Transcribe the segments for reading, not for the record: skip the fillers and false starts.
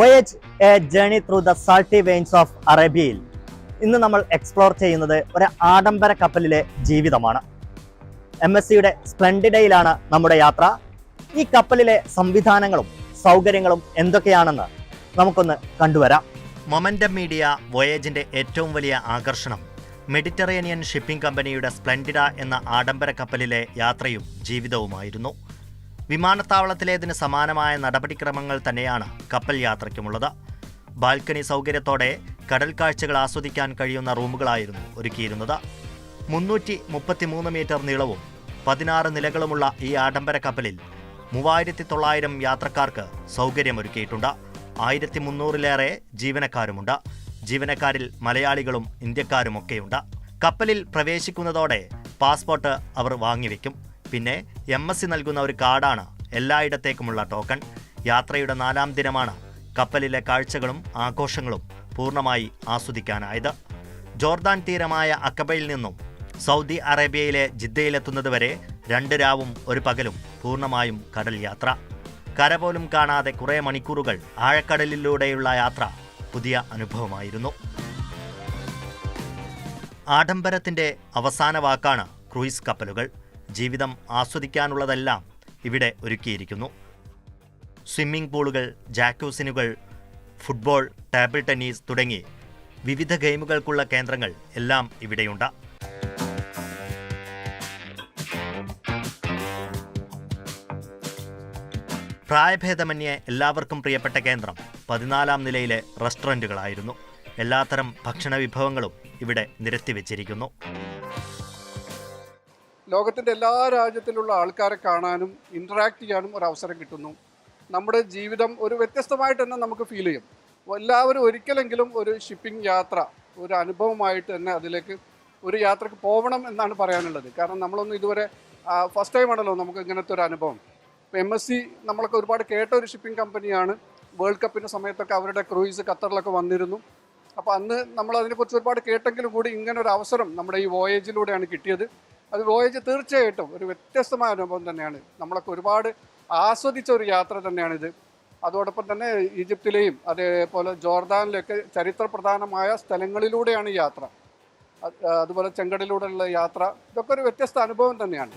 Voyage A journey through the salty veins of അറേബ്യയിൽ ഇന്ന് നമ്മൾ എക്സ്പ്ലോർ ചെയ്യുന്നത് ഒരു ആഡംബര കപ്പലിലെ ജീവിതമാണ്. MSCയുടെ സ്പ്ലെൻഡിഡയിലാണ് നമ്മുടെ യാത്ര. ഈ കപ്പലിലെ സംവിധാനങ്ങളും സൗകര്യങ്ങളും എന്തൊക്കെയാണെന്ന് നമുക്കൊന്ന് കണ്ടുവരാം. മൊമെന്റം മീഡിയ വോയേജിന്റെ ഏറ്റവും വലിയ ആകർഷണം മെഡിറ്ററേനിയൻ ഷിപ്പിംഗ് കമ്പനിയുടെ സ്പ്ലെൻഡിഡ എന്ന ആഡംബര കപ്പലിലെ യാത്രയും ജീവിതവുമായിരുന്നു. വിമാനത്താവളത്തിലേതിന് സമാനമായ നടപടിക്രമങ്ങൾ തന്നെയാണ് കപ്പൽ യാത്രയ്ക്കുമുള്ളത്. ബാൽക്കണി സൗകര്യത്തോടെ കടൽ കാഴ്ചകൾ ആസ്വദിക്കാൻ കഴിയുന്ന റൂമുകളായിരുന്നു ഒരുക്കിയിരുന്നത്. 333 മീറ്റർ നീളവും 16 നിലകളുമുള്ള ഈ ആഡംബര കപ്പലിൽ 3900 യാത്രക്കാർക്ക് സൗകര്യമൊരുക്കിയിട്ടുണ്ട്. 1300-ലേറെ ജീവനക്കാരുമുണ്ട്. ജീവനക്കാരിൽ മലയാളികളും ഇന്ത്യക്കാരുമൊക്കെയുണ്ട്. കപ്പലിൽ പ്രവേശിക്കുന്നതോടെ പാസ്പോർട്ട് അവർ വാങ്ങിവെക്കും. പിന്നെ MSC നൽകുന്ന ഒരു കാർഡാണ് എല്ലായിടത്തേക്കുമുള്ള ടോക്കൺ. യാത്രയുടെ 4-ാം ദിനമാണ് കപ്പലിലെ കാഴ്ചകളും ആഘോഷങ്ങളും പൂർണ്ണമായി ആസ്വദിക്കാനായത്. ജോർദാൻ തീരമായ അക്കബയിൽ നിന്നും സൗദി അറേബ്യയിലെ ജിദ്ദയിലെത്തുന്നതുവരെ 2 രാവും 1 പകലും പൂർണ്ണമായും കടൽ യാത്ര. കര പോലും കാണാതെ കുറേ മണിക്കൂറുകൾ ആഴക്കടലിലൂടെയുള്ള യാത്ര പുതിയ അനുഭവമായിരുന്നു. ആഡംബരത്തിൻ്റെ അവസാന വാക്കാണ് ക്രൂയിസ് കപ്പലുകൾ. ജീവിതം ആസ്വദിക്കാനുള്ളതെല്ലാം ഇവിടെ ഒരുക്കിയിരിക്കുന്നു. സ്വിമ്മിംഗ് പൂളുകൾ, ജാക്യൂസിനുകൾ, ഫുട്ബോൾ, ടേബിൾ ടെന്നീസ് തുടങ്ങി വിവിധ ഗെയിമുകൾക്കുള്ള കേന്ദ്രങ്ങൾ എല്ലാം ഇവിടെയുണ്ട്. പ്രായഭേദമന്യേ എല്ലാവർക്കും പ്രിയപ്പെട്ട കേന്ദ്രം 14-ാം നിലയിലെ റെസ്റ്റോറൻറ്റുകളായിരുന്നു. എല്ലാത്തരം ഭക്ഷണ വിഭവങ്ങളും ഇവിടെ നിരത്തിവെച്ചിരിക്കുന്നു. ലോകത്തിൻ്റെ എല്ലാ രാജ്യത്തിലുള്ള ആൾക്കാരെ കാണാനും ഇൻറ്ററാക്ട് ചെയ്യാനും ഒരു അവസരം കിട്ടുന്നു. നമ്മുടെ ജീവിതം ഒരു വ്യത്യസ്തമായിട്ട് തന്നെ നമുക്ക് ഫീൽ ചെയ്യും. എല്ലാവരും ഒരിക്കലെങ്കിലും ഒരു ഷിപ്പിംഗ് യാത്ര ഒരു അനുഭവമായിട്ട് തന്നെ അതിലേക്ക് ഒരു യാത്രക്ക് പോകണം എന്നാണ് പറയാനുള്ളത്. കാരണം നമ്മളൊന്നും ഇതുവരെ ഫസ്റ്റ് ടൈം ആണല്ലോ നമുക്ക് ഇങ്ങനത്തെ ഒരു അനുഭവം. ഇപ്പോൾ MSC നമ്മളൊക്കെ ഒരുപാട് കേട്ട ഒരു ഷിപ്പിംഗ് കമ്പനിയാണ്. വേൾഡ് കപ്പിൻ്റെ സമയത്തൊക്കെ അവരുടെ ക്രൂയിസ് ഖത്തറിലൊക്കെ വന്നിരുന്നു. അപ്പോൾ അന്ന് നമ്മൾ അതിനെക്കുറിച്ച് ഒരുപാട് കേട്ടെങ്കിലും കൂടി ഇങ്ങനെ ഒരു അവസരം നമ്മുടെ ഈ വോയേജിലൂടെയാണ് കിട്ടിയത്. അത് വോയേജ് തീർച്ചയായിട്ടും ഒരു വ്യത്യസ്തമായ അനുഭവം തന്നെയാണ്. നമ്മളൊക്കെ ഒരുപാട് ആസ്വദിച്ച ഒരു യാത്ര തന്നെയാണിത്. അതോടൊപ്പം തന്നെ ഈജിപ്തിലെയും അതേപോലെ ജോർദാനിലൊക്കെ ചരിത്രപ്രധാനമായ സ്ഥലങ്ങളിലൂടെയാണ് ഈ യാത്ര. അതുപോലെ ചെങ്കടലിലൂടെയുള്ള യാത്ര, ഇതൊക്കെ ഒരു വ്യത്യസ്ത അനുഭവം തന്നെയാണ്.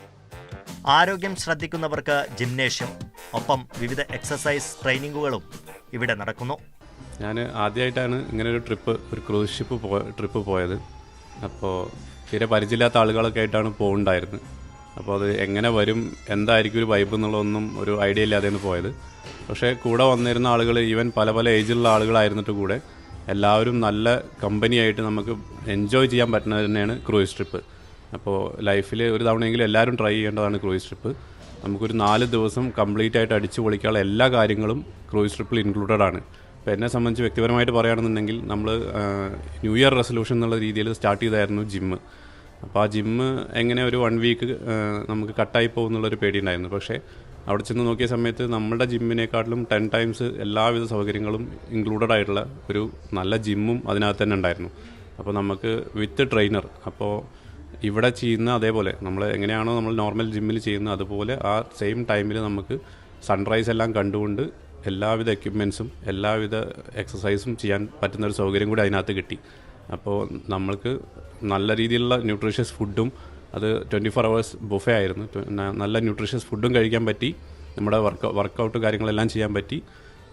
ആരോഗ്യം ശ്രദ്ധിക്കുന്നവർക്ക് ജിംനേഷ്യം, ഒപ്പം വിവിധ എക്സസൈസ് ട്രെയിനിങ്ങുകളും ഇവിടെ നടക്കുന്നു. ഞാൻ ആദ്യമായിട്ടാണ് ഇങ്ങനെ ഒരു ക്രൂസ് ഷിപ്പ് ട്രിപ്പ് പോയത്. അപ്പോൾ തീരെ പരിചയമില്ലാത്ത ആളുകളൊക്കെ ആയിട്ടാണ് പോകുന്നുണ്ടായിരുന്നത്. അപ്പോൾ അത് എങ്ങനെ വരും, എന്തായിരിക്കും ഒരു വൈബ് എന്നുള്ളതൊന്നും ഒരു ഐഡിയ ഇല്ലാതെയാണ് പോയത്. പക്ഷേ കൂടെ വന്നിരുന്ന ആളുകൾ ഈവൻ പല ഏജിലുള്ള ആളുകളായിരുന്നിട്ട് കൂടെ എല്ലാവരും നല്ല കമ്പനിയായിട്ട് നമുക്ക് എൻജോയ് ചെയ്യാൻ പറ്റുന്നത് തന്നെയാണ് ക്രൂയിസ് ട്രിപ്പ്. അപ്പോൾ ലൈഫിൽ ഒരു തവണയെങ്കിലും എല്ലാവരും ട്രൈ ചെയ്യേണ്ടതാണ് ക്രൂയിസ് ട്രിപ്പ്. നമുക്കൊരു 4 ദിവസം കംപ്ലീറ്റ് ആയിട്ട് അടിച്ചു പൊളിക്കാനുള്ള എല്ലാ കാര്യങ്ങളും ക്രൂയിസ് ട്രിപ്പിൽ ഇൻക്ലൂഡഡ് ആണ്. അപ്പോൾ എന്നെ സംബന്ധിച്ച് വ്യക്തിപരമായിട്ട് പറയുകയാണെന്നുണ്ടെങ്കിൽ നമ്മൾ ന്യൂ ഇയർ റെസൊല്യൂഷൻ എന്നുള്ള രീതിയിൽ സ്റ്റാർട്ട് ചെയ്തായിരുന്നു ജിമ്മ്. അപ്പോൾ ആ ജിമ്മ് എങ്ങനെ ഒരു 1 വീക്ക് നമുക്ക് കട്ടായി പോകുന്നുള്ളൊരു പേടിയുണ്ടായിരുന്നു. പക്ഷേ അവിടെ ചെന്ന് നോക്കിയ സമയത്ത് നമ്മുടെ ജിമ്മിനേക്കാട്ടിലും 10 ടൈംസ് എല്ലാവിധ സൗകര്യങ്ങളും ഇൻക്ലൂഡഡ് ആയിട്ടുള്ള ഒരു നല്ല ജിമ്മും അതിനകത്ത് തന്നെ ഉണ്ടായിരുന്നു. അപ്പോൾ നമുക്ക് വിത്ത് ട്രെയിനർ, അപ്പോൾ ഇവിടെ ചെയ്യുന്ന അതേപോലെ നമ്മൾ എങ്ങനെയാണോ നമ്മൾ നോർമൽ ജിമ്മിൽ ചെയ്യുന്നത് അതുപോലെ ആ സെയിം ടൈമിൽ നമുക്ക് സൺറൈസ് എല്ലാം കണ്ടുകൊണ്ട് എല്ലാവിധ എക്യുപ്മെൻറ്റ്സും എല്ലാവിധ എക്സസൈസും ചെയ്യാൻ പറ്റുന്നൊരു സൗകര്യം കൂടി അതിനകത്ത് കിട്ടി. അപ്പോൾ നമ്മൾക്ക് നല്ല രീതിയിലുള്ള ന്യൂട്രീഷ്യസ് ഫുഡും, അത് 24 hours ബുഫേ ആയിരുന്നു. നല്ല ന്യൂട്രീഷ്യസ് ഫുഡും കഴിക്കാൻ പറ്റി, നമ്മുടെ വർക്കൗട്ട് കാര്യങ്ങളെല്ലാം ചെയ്യാൻ പറ്റി.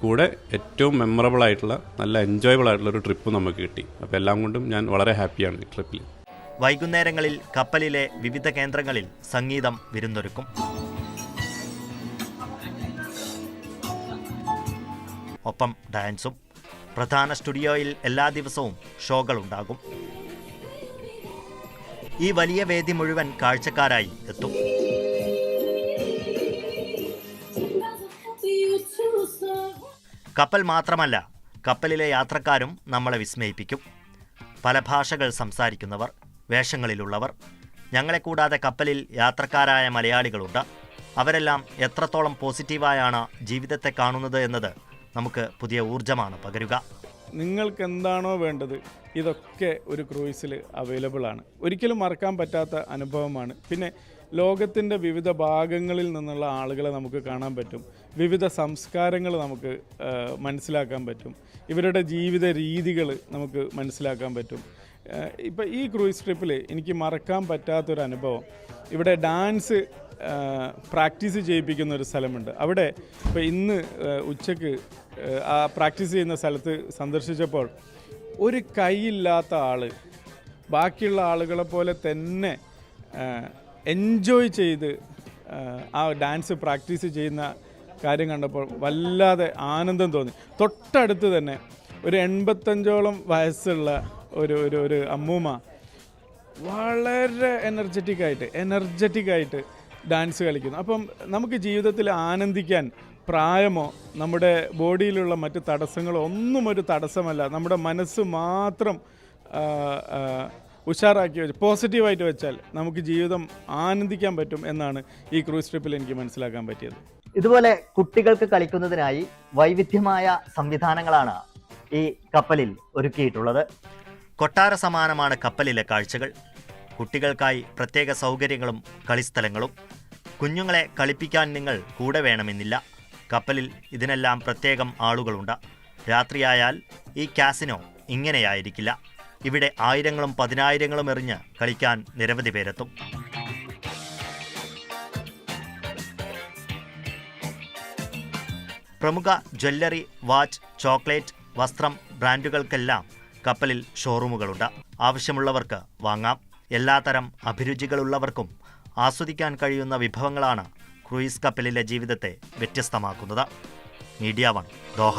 കൂടെ ഏറ്റവും മെമ്മറബിൾ ആയിട്ടുള്ള നല്ല എൻജോയബിൾ ആയിട്ടുള്ള ഒരു ട്രിപ്പ് നമുക്ക് കിട്ടി. അപ്പോൾ എല്ലാം കൊണ്ടും ഞാൻ വളരെ ഹാപ്പിയാണ് ഈ ട്രിപ്പിൽ. വൈകുന്നേരങ്ങളിൽ കപ്പലിലെ വിവിധ കേന്ദ്രങ്ങളിൽ സംഗീതം വിരുന്നൊരുക്കും. ഒപ്പം ഡാൻസും. പ്രധാന സ്റ്റുഡിയോയിൽ എല്ലാ ദിവസവും ഷോകളുണ്ടാകും. ഈ വലിയ വേദി മുഴുവൻ കാഴ്ചക്കാരായി എത്തും. കപ്പൽ മാത്രമല്ല, കപ്പലിലെ യാത്രക്കാരും നമ്മളെ വിസ്മയിപ്പിക്കും. പല ഭാഷകൾ സംസാരിക്കുന്നവർ, വേഷങ്ങളിലുള്ളവർ. ഞങ്ങളെ കൂടാതെ കപ്പലിൽ യാത്രക്കാരായ മലയാളികളുണ്ട്. അവരെല്ലാം എത്രത്തോളം പോസിറ്റീവായാണ് ജീവിതത്തെ കാണുന്നത് എന്നത് നമുക്ക് പുതിയ ഊർജ്ജമാണ് പകരുക. നിങ്ങൾക്ക് എന്താണോ വേണ്ടത് ഇതൊക്കെ ഒരു ക്രൂയിസിൽ അവൈലബിൾ ആണ്. ഒരിക്കലും മറക്കാൻ പറ്റാത്ത അനുഭവമാണ്. പിന്നെ ലോകത്തിൻ്റെ വിവിധ ഭാഗങ്ങളിൽ നിന്നുള്ള ആളുകളെ നമുക്ക് കാണാൻ പറ്റും. വിവിധ സംസ്കാരങ്ങൾ നമുക്ക് മനസ്സിലാക്കാൻ പറ്റും. ഇവരുടെ ജീവിത രീതികൾ നമുക്ക് മനസ്സിലാക്കാൻ പറ്റും. ഇപ്പം ഈ ക്രൂയിസ് ട്രിപ്പിൽ എനിക്ക് മറക്കാൻ പറ്റാത്തൊരു അനുഭവം, ഇവിടെ ഡാൻസ് പ്രാക്ടീസ് ചെയ്യിപ്പിക്കുന്ന ഒരു സ്ഥലമുണ്ട്. അവിടെ ഇപ്പോൾ ഇന്ന് ഉച്ചയ്ക്ക് ആ പ്രാക്ടീസ് ചെയ്യുന്ന സ്ഥലത്ത് സന്ദർശിച്ചപ്പോൾ ഒരു കൈയില്ലാത്ത ആൾ ബാക്കിയുള്ള ആളുകളെ പോലെ തന്നെ എൻജോയ് ചെയ്ത് ആ ഡാൻസ് പ്രാക്ടീസ് ചെയ്യുന്ന കാര്യം കണ്ടപ്പോൾ വല്ലാതെ ആനന്ദം തോന്നി. തൊട്ടടുത്ത് തന്നെ ഒരു 85ഓളം വയസ്സുള്ള ഒരു അമ്മൂമ്മ വളരെ എനർജറ്റിക്കായിട്ട് ഡാൻസ് കളിക്കുന്നു. അപ്പം നമുക്ക് ജീവിതത്തിൽ ആനന്ദിക്കാൻ പ്രായമോ നമ്മുടെ ബോഡിയിലുള്ള മറ്റ് തടസ്സങ്ങളോ ഒന്നും ഒരു തടസ്സമല്ല. നമ്മുടെ മനസ്സ് മാത്രം ഉഷാറാക്കി വെച്ച് പോസിറ്റീവായിട്ട് വെച്ചാൽ നമുക്ക് ജീവിതം ആനന്ദിക്കാൻ പറ്റും എന്നാണ് ഈ ക്രൂസ് ട്രിപ്പിൽ എനിക്ക് മനസ്സിലാക്കാൻ പറ്റിയത്. ഇതുപോലെ കുട്ടികൾക്ക് കളിക്കുന്നതിനായി വൈവിധ്യമായ സംവിധാനങ്ങളാണ് ഈ കപ്പലിൽ ഒരുക്കിയിട്ടുള്ളത്. കൊട്ടാര സമാനമാണ് കപ്പലിലെ കാഴ്ചകൾ. കുട്ടികൾക്കായി പ്രത്യേക സൗകര്യങ്ങളും കളിസ്ഥലങ്ങളും. കുഞ്ഞുങ്ങളെ കളിപ്പിക്കാൻ നിങ്ങൾ കൂടെ വേണമെന്നില്ല. കപ്പലിൽ ഇതിനെല്ലാം പ്രത്യേകം ആളുകളുണ്ട്. രാത്രിയായാൽ ഈ കാസിനോ ഇങ്ങനെയായിരിക്കില്ല. ഇവിടെ ആയിരങ്ങളും പതിനായിരങ്ങളും എറിഞ്ഞ് കളിക്കാൻ നിരവധി പേരെത്തും. പ്രമുഖ ജ്വല്ലറി, വാച്ച്, ചോക്ലേറ്റ്, വസ്ത്രം ബ്രാൻഡുകൾക്കെല്ലാം കപ്പലിൽ ഷോറൂമുകളുണ്ട്. ആവശ്യമുള്ളവർക്ക് വാങ്ങാം. എല്ലാത്തരം അഭിരുചികളുള്ളവർക്കും ആസ്വദിക്കാൻ കഴിയുന്ന വിഭവങ്ങളാണ് ക്രൂയിസ് കപ്പലിലെ ജീവിതത്തെ വ്യത്യസ്തമാക്കുന്നത്. Media 1 Doha.